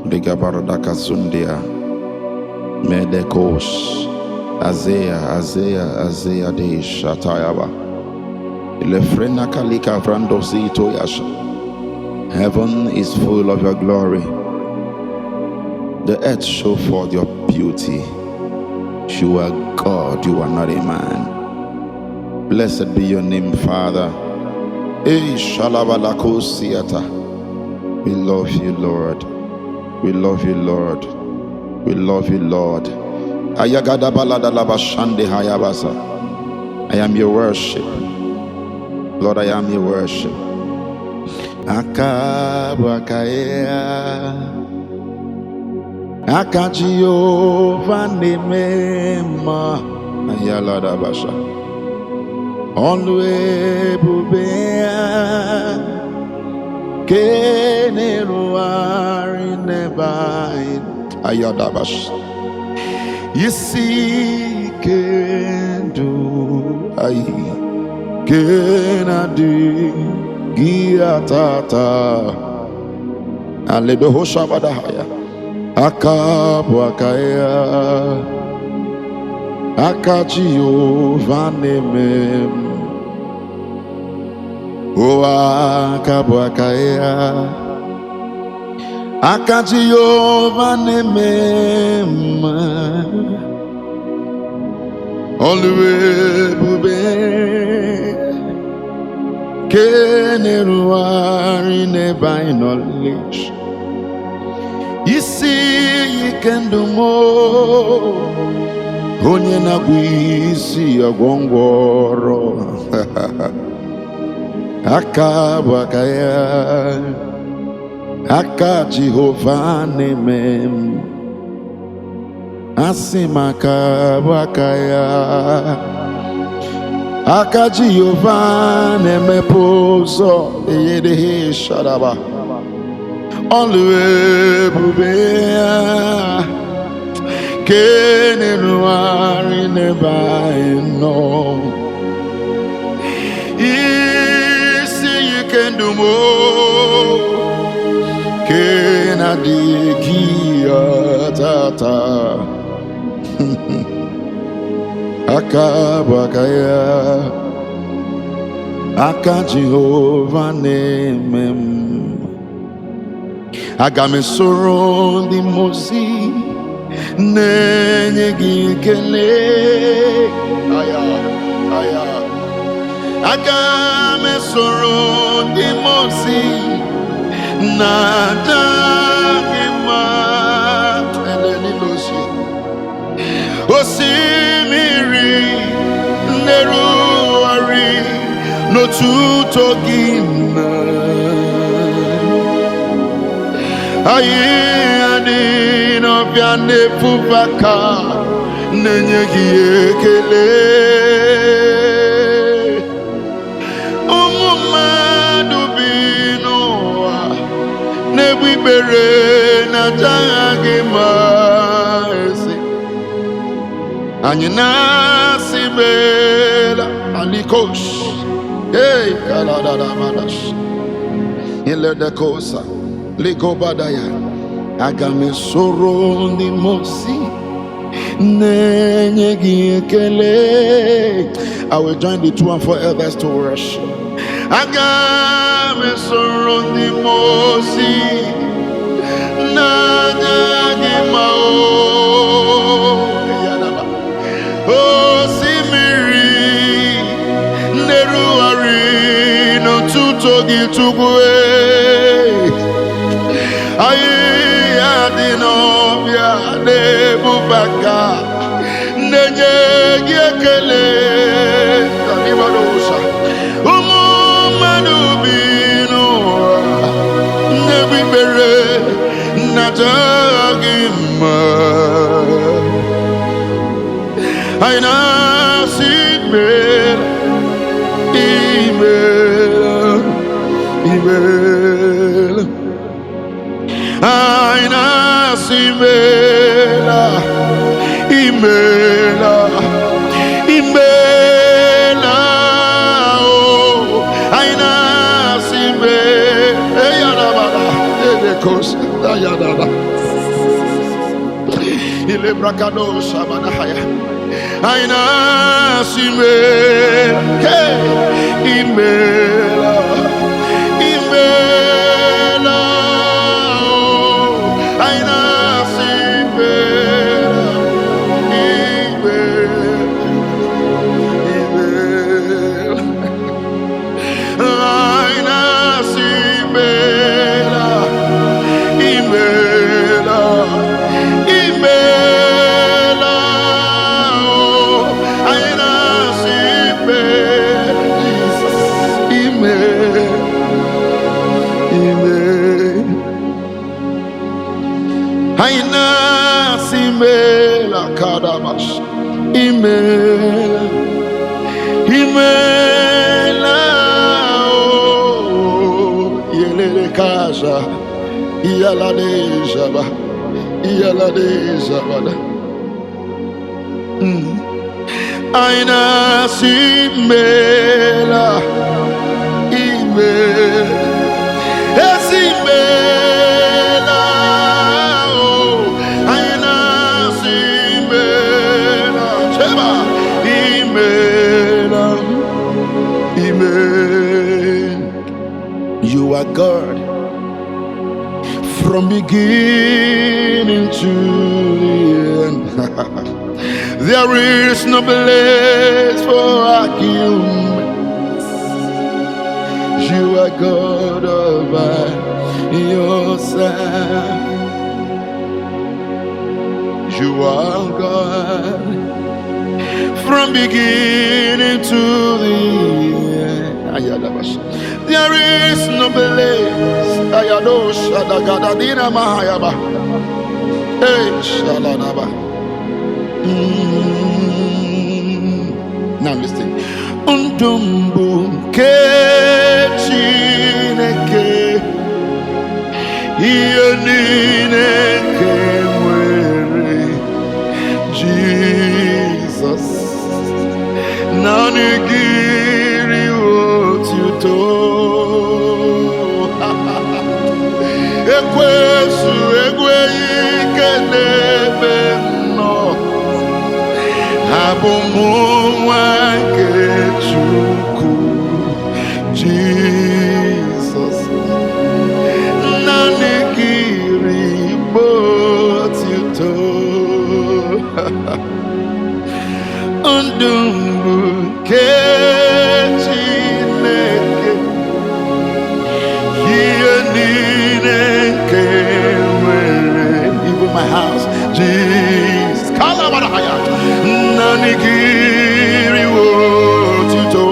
Ligabaradaka Sundia Medekos Azea de Shatayaba Ilefrena Kalika Vrandosito Yasha. Heaven is full of your glory. The earth show forth your beauty. You are God, you are not a man. Blessed be your name, Father. We love you, Lord. We love you, Lord. We love you, Lord. I am your worship. Lord, I am your worship. Akajiovanemema ayalada basha onwe bubea keneruari nebain ayada basha yisi kendu ai kenadi giatata aledo hoshabadahaya Akabwakaya Akajiovanemem O Akabwakaya Akajiovanemem Olwe bube Keneruari nebai knowledge Isi yikendo mo Onye na gwisi agwongworo Akabwakaya Akajiovanemem Asimakabwakaya Akajiovanemeposo Eyedehe Shadaba Alwe bubea Keneruari nebaino Isi yikendo mo Kenadikia tata Akabwakaya Akajiovanemem Agame soro di mozi nenye gikele aya Agame soro di mozi nada gima eleni losi osimiri neruari no tuto gina Ayi no biane fubaka nenye giekele Umumadu binoa nebibere na jagi maesi Anyina sibela alikosh Hey kalada madash Ile de kosa Liko badaya Agame soro ni mosi Nenye giekele I will join the 2 and 4 elders to worship Agame soro ni mosi Nanya gimao O simiri Neruari no tuto gitugwe Ayi adinovia de bubaka nenye giekele tanibarosa umumanu nebibere natagima aina sibel ibel Aina simela imela oh Aina simela eyarabala elekos Ilebrakado Shabanahaya. Aina Sime. Hey, Imela. Imela. Aina Sime. Aina simela kadabash imela imela yelele kaja iyalade jaba aina simela imela esimela aina simela cheba imela imela. You are God from beginning to the end. There is no place for argument. You are God all by yourself. You are God from beginning to the end. There is no place. Ayadosha da gadadina mahayaba. Hey, shalanaba. Now listen. Undumbu kechineke iyonineke mwere Jesus nanigiri otuto ekwesu egweike nebe no abumwa kechuku Jesus nanigiri botuto undumbu kechineke yenineke mwere. Even my house Jesus kalabarahaya nanigiri wotuto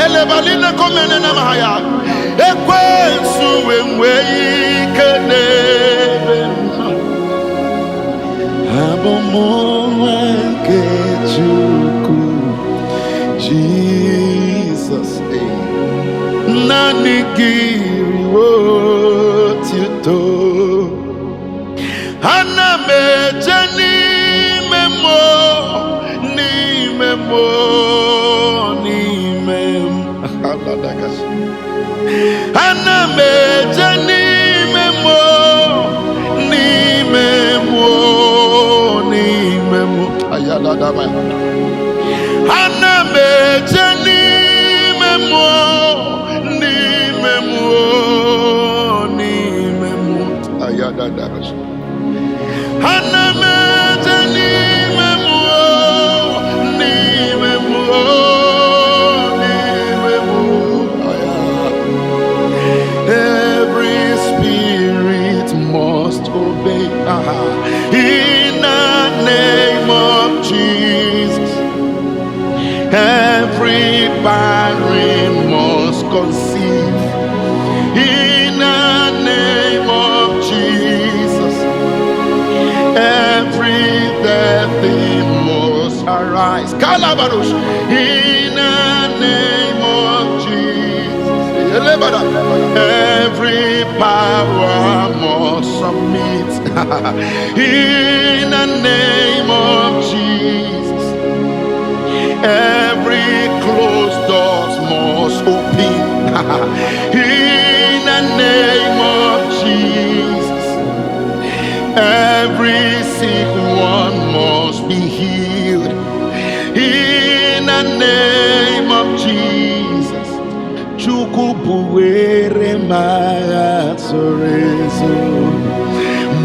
elebalina komene na mahaya ekwensu wenwe ikenebe abomoa kechuku Jesus nanigiri wotuto anamejeni memo ni memo ni memo anamejeni memo ni memo ni memo ayala daba anamejeni memo ni memo ni memo ayala daba anamejeni memo ni memo ni memo ayala. Every spirit must obey in the name of Jesus. Every barren must conceive in the name of Jesus. Every dead thing must arise. Kalabarush in the name of Jesus. Every power must submit in the name of Jesus. Every closed doors must open in the name of Jesus. Every sick one must be healed in the name of Jesus. Chukubuere Masorezo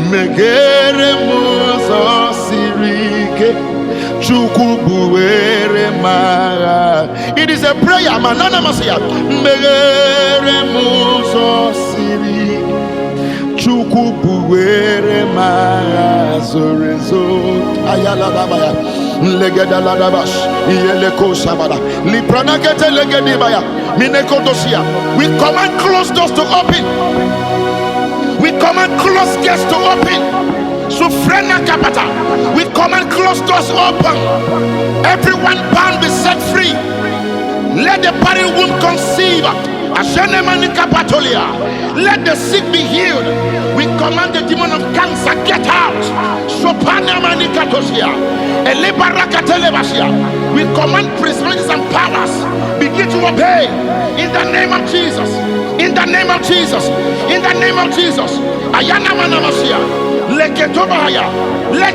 Megere Muso Sirike Chukubuere Ma. It is a prayer, Manana Masia Megere Muso Sirike Chukubuere Masorezo Ayala Dabaya Legeda Ladabash Yeleko Sabada Lipranakete Legedibaya Minekodosia. We command closed doors to open. We command closed gates to open. Sufrena Kapata. We command closed doors open. Everyone bound be set free. Let the barren womb conceive. Let the sick be healed. We command the demon of cancer, get out. We command principalities and powers, begin to obey in the name of Jesus. In the name of Jesus. In the name of Jesus. Ayana Manamasia. Let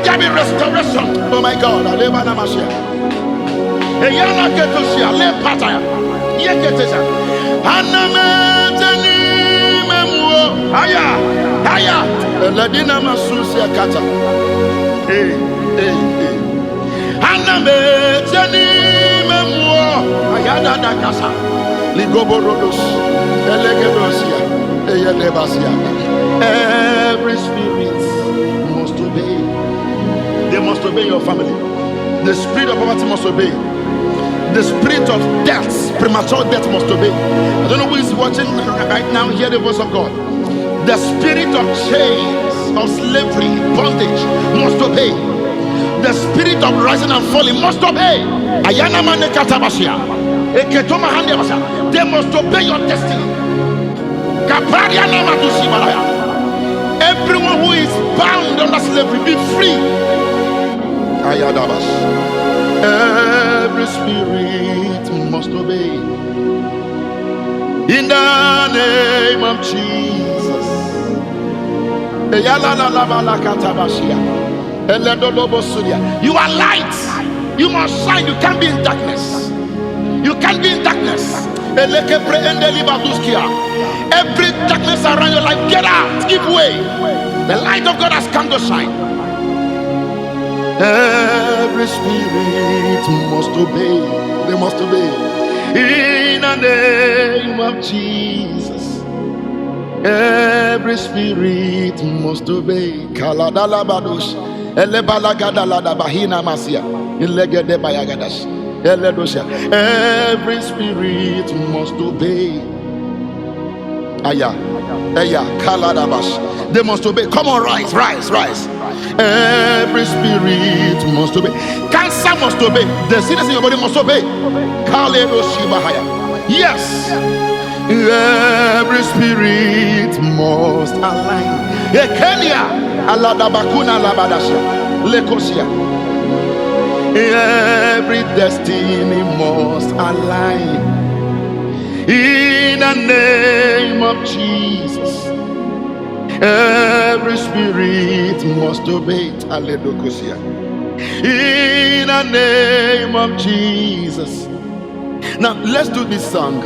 there be restoration. Oh my God. Ayana Ketosia. Le Pataya. Yeketesa. Anametani Memuo. Aya. Aya. Ladina Masusia Kata. Hey. Anametani Memuo. Ayana Dakasa. Ligoborodos. Elegedosia. Eyelebasia. Every spirit must obey. They must obey your family. The spirit of poverty must obey. The spirit of death, premature death must obey. I don't know who is watching right now. Hear the voice of God. The spirit of chains, of slavery, bondage must obey. The spirit of rising and falling must obey. Ayana mane katabashia. Eketoma hande basha. They must obey your destiny. Kapariana matusi balaya. Everyone who is bound under slavery, be free. Ayadabash. Every spirit must obey. In the name of Jesus. You are light. You must shine. You can't be in darkness. You can't be in darkness. Every darkness around your life, get out, give way. The light of God has come to shine. Every spirit must obey. They must obey. In the name of Jesus. Every spirit must obey. Kaladala badush. Elebalagadalada bahina masia. Ilegede bayagadash. Every spirit must obey. Aya, kaladabash. They must obey. Come on, rise. Every spirit must obey. Cancer must obey. The sickness in your body must obey. Yes. Every spirit must align. Kenya, aladabakuna labadasha, lekosia. Every destiny must align in the name of Jesus. Every spirit must obey. Alleluia. In the name of Jesus. Now let's do this song.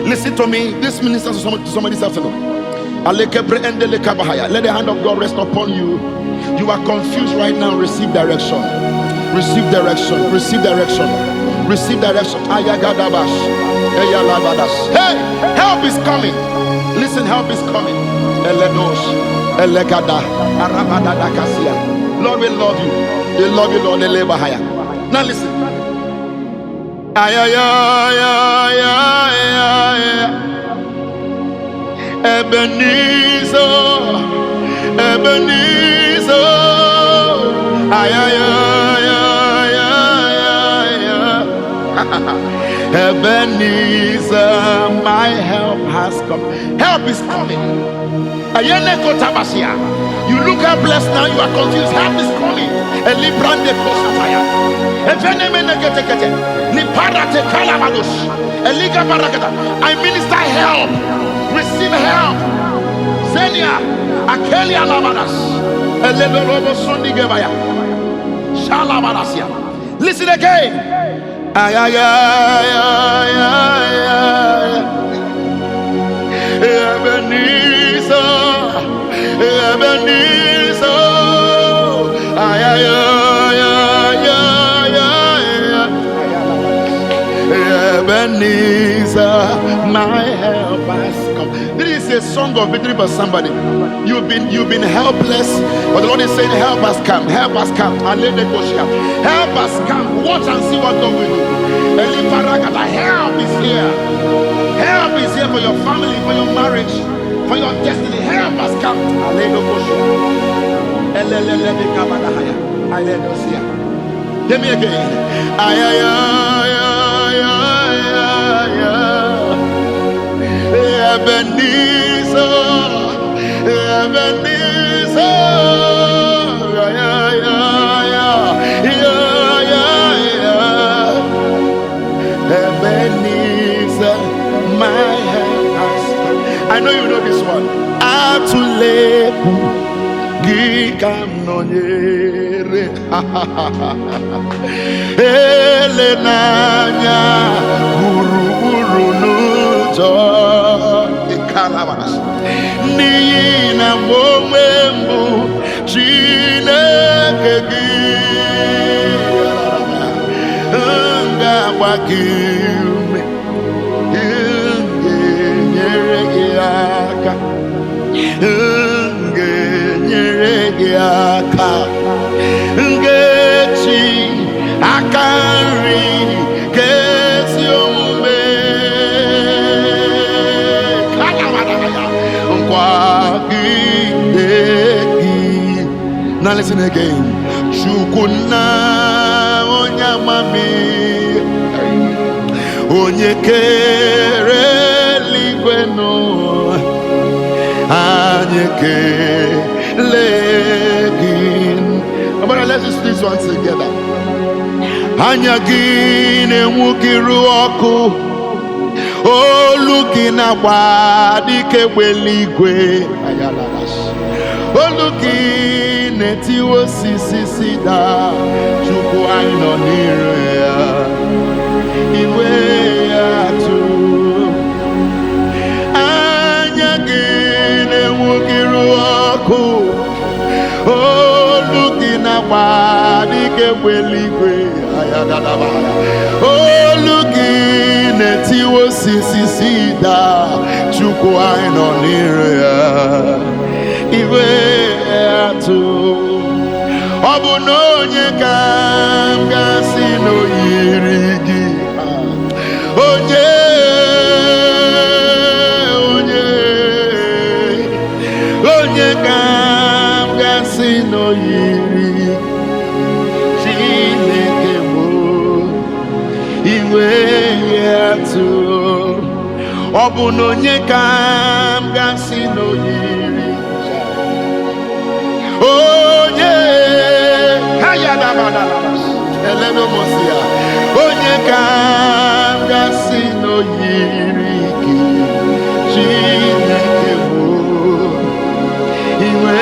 Listen to me. This ministers to somebody this afternoon. Let the hand of God rest upon you. You are confused right now. Receive direction. Receive direction. Receive direction. Receive direction. Ayagadabash. Hey, help is coming. Listen, help is coming. Eledosh. Elegada. Arabada Kasia. Lord, we love you. We love you, Lord. Now listen. Ebenezer, Ebenezer, Ebenezer, my help has come. Help is coming. You look helpless now, you are confused. Help is coming. I minister help. Receive help. Zenia, Akelia Lamanas. Eleborobo Sundigevaya. Shalabarasia. Listen again. Ay, ay, ay, ay, ay, ay. Ebenezer, Ebenezer. Ay, ay, ay, ay, ay, ay. Ebenezer, my help has come. This is a song of victory for somebody. You've been helpless, but the Lord is saying, help has come, help has come. Help has come. Watch and see what God will do. Help is here. Help is here for your family, for your marriage, for your destiny. Help has come. Give me again. Ay, ay, ay, ay, ay, ay, ay. Ebenezer, Ebenezer. Ay, ay, ay, ay, ay, ay. Ebenezer, my help has come. I know you know this one. Atulepu gikam nonyere. Elenanya guru guru nujo ikalabas. Ni na momembu chineke gi. Wakime ngenyereka ngechi akari kesi omume now listen again. Chukuna onyamami onye kere eluigwe n'ụwa anyị kele gị. Let's just do this one together. Anya gị na-enwugịrị ọkụ, olu gị na-agba dịka egbe eluigwe, olu gị na-etiwe osisi sida. Chukwu anyị nọ n'iru ya, iwe ya atụ. Anya gị na-enwugịrị ọkụ, olu gị na-agba dịka egbe eluigwe, olu gị na-etiwe osisi sida. Chukwu anyị nọ n'iru ya, iwe ya atụ. Ọ bụ na onye ka m ga-asị na o yiri gị, onye ka m ga-asị na o yiri Chineke bụ iwe ya atụ. Ọ bụ na onye ka m ga-asị na o yiri onye onye ka m ga-asị na o yiri gị Chineke bụ iwe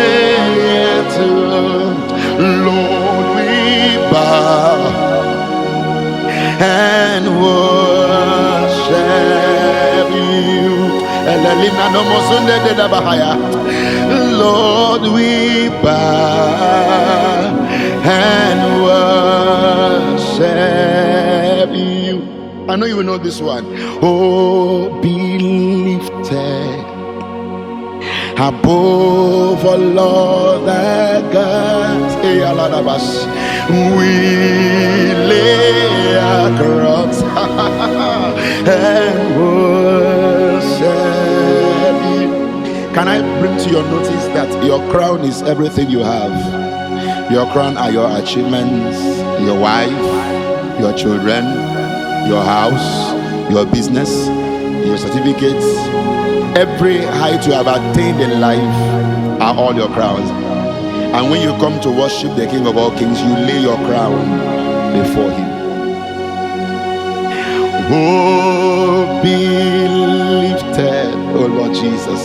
ya atụ. Lord, we bow and worship you. Lord, we bow and worship you. I know you will know this one. Oh, be lifted above all other gods. We lay our crowns and worship you. Can I bring to your notice that your crown is everything you have? Your crown are your achievements, your wife, your children, your house, your business, your certificates. Every height you have attained in life are all your crowns. And when you come to worship the King of all Kings, you lay your crown before him. Oh, be lifted, oh Lord Jesus,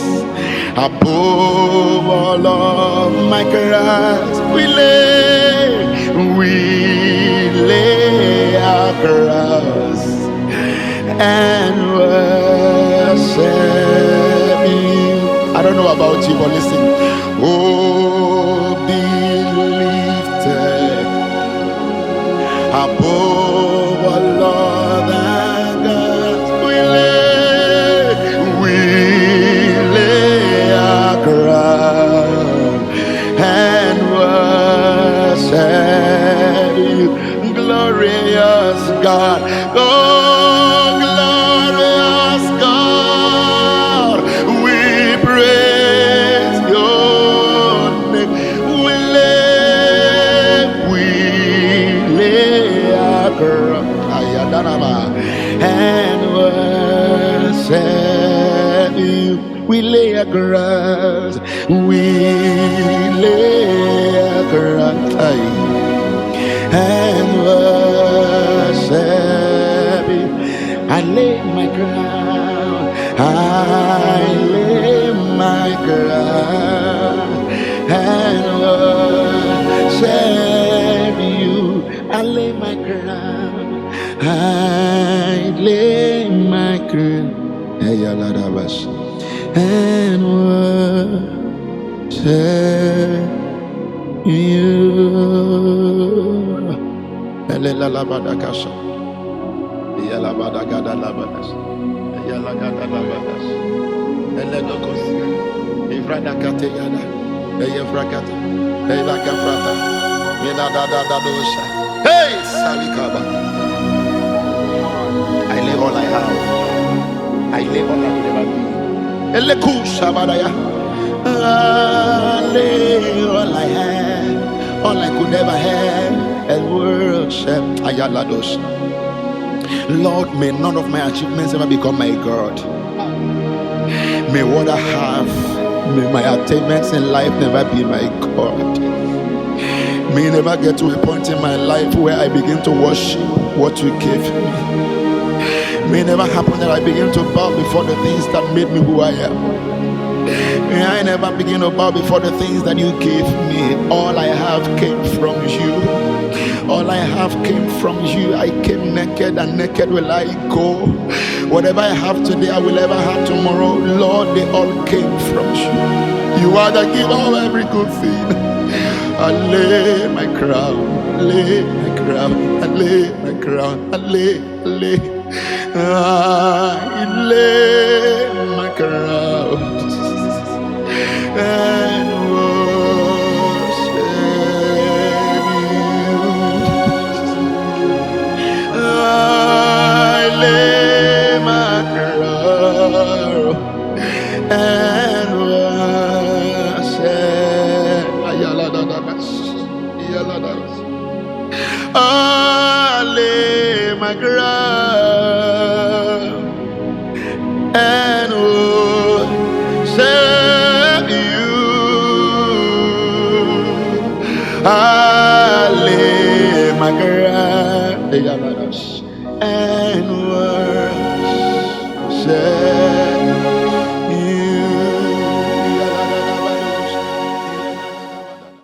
above all of my crowns, we lay our crowns and worship you. I don't know about you, but listen. Oh, be lifted above all other gods. We lay our crown and worship you, glorious God. Oh, glorious God, we praise your name. We lay our crown and worship you. We lay our crowns. We lay our crowns and worship you. I lay my crown. I lay my crown and worship you. I lay my crown. I lay my crown and worship you. Hey, Salikaba. I lay all I have. I lay all I will ever be. Eleku Shabadaya. I lay all I had, all I could ever have, and worship Ayalados. Lord, may none of my achievements ever become my God. May what I have, may my attainments in life never be my God. May I never get to a point in my life where I begin to worship what you gave me. May it never happen that I begin to bow before the things that made me who I am. May I never begin to bow before the things that you gave me. All I have came from you. All I have came from you. I came naked, and naked will I go. Whatever I have today, I will ever have tomorrow. Lord, they all came from you. You are the giver of every good thing. I lay my crown, lay my crown, I lay my crown, I lay my crown and worship you. I lay my crown and worship. I lay my crown and worship you. I lay my crown and